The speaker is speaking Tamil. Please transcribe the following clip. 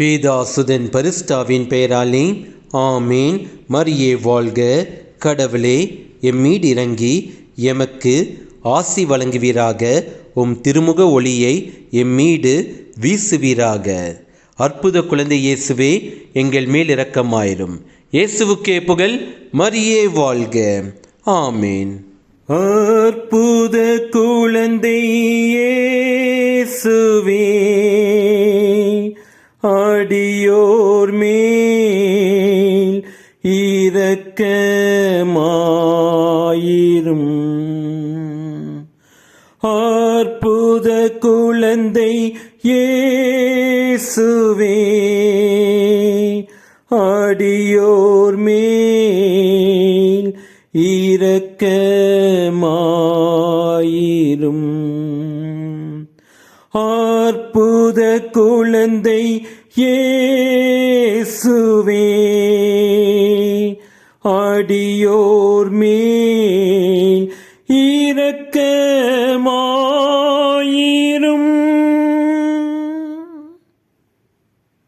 பேதாசுதன் பரிஸ்டாவின் பெயராலே ஆமேன். மரியே வாழ்க. கடவுளே எம்மீது இறங்கி எமக்கு ஆசி வழங்குவீராக. உம் திருமுக ஒளியை எம்மீது வீசுவீராக. அற்புத குழந்தை இயேசுவே, எங்கள் மேல் இரக்கமாயிரும். இயேசுவுக்கே புகழ். மரியே வாழ்க. ஆமேன். அற்புத குழந்தை இயேசுவே, அடியோர் மேல் இரக்கமாயிரும். அற்புத குழந்தை இயேசுவே, அடியோர் மேல் இரக்கமாயிரும். அற்புத குழந்தை இயேசுவே, அடியோர் மேல்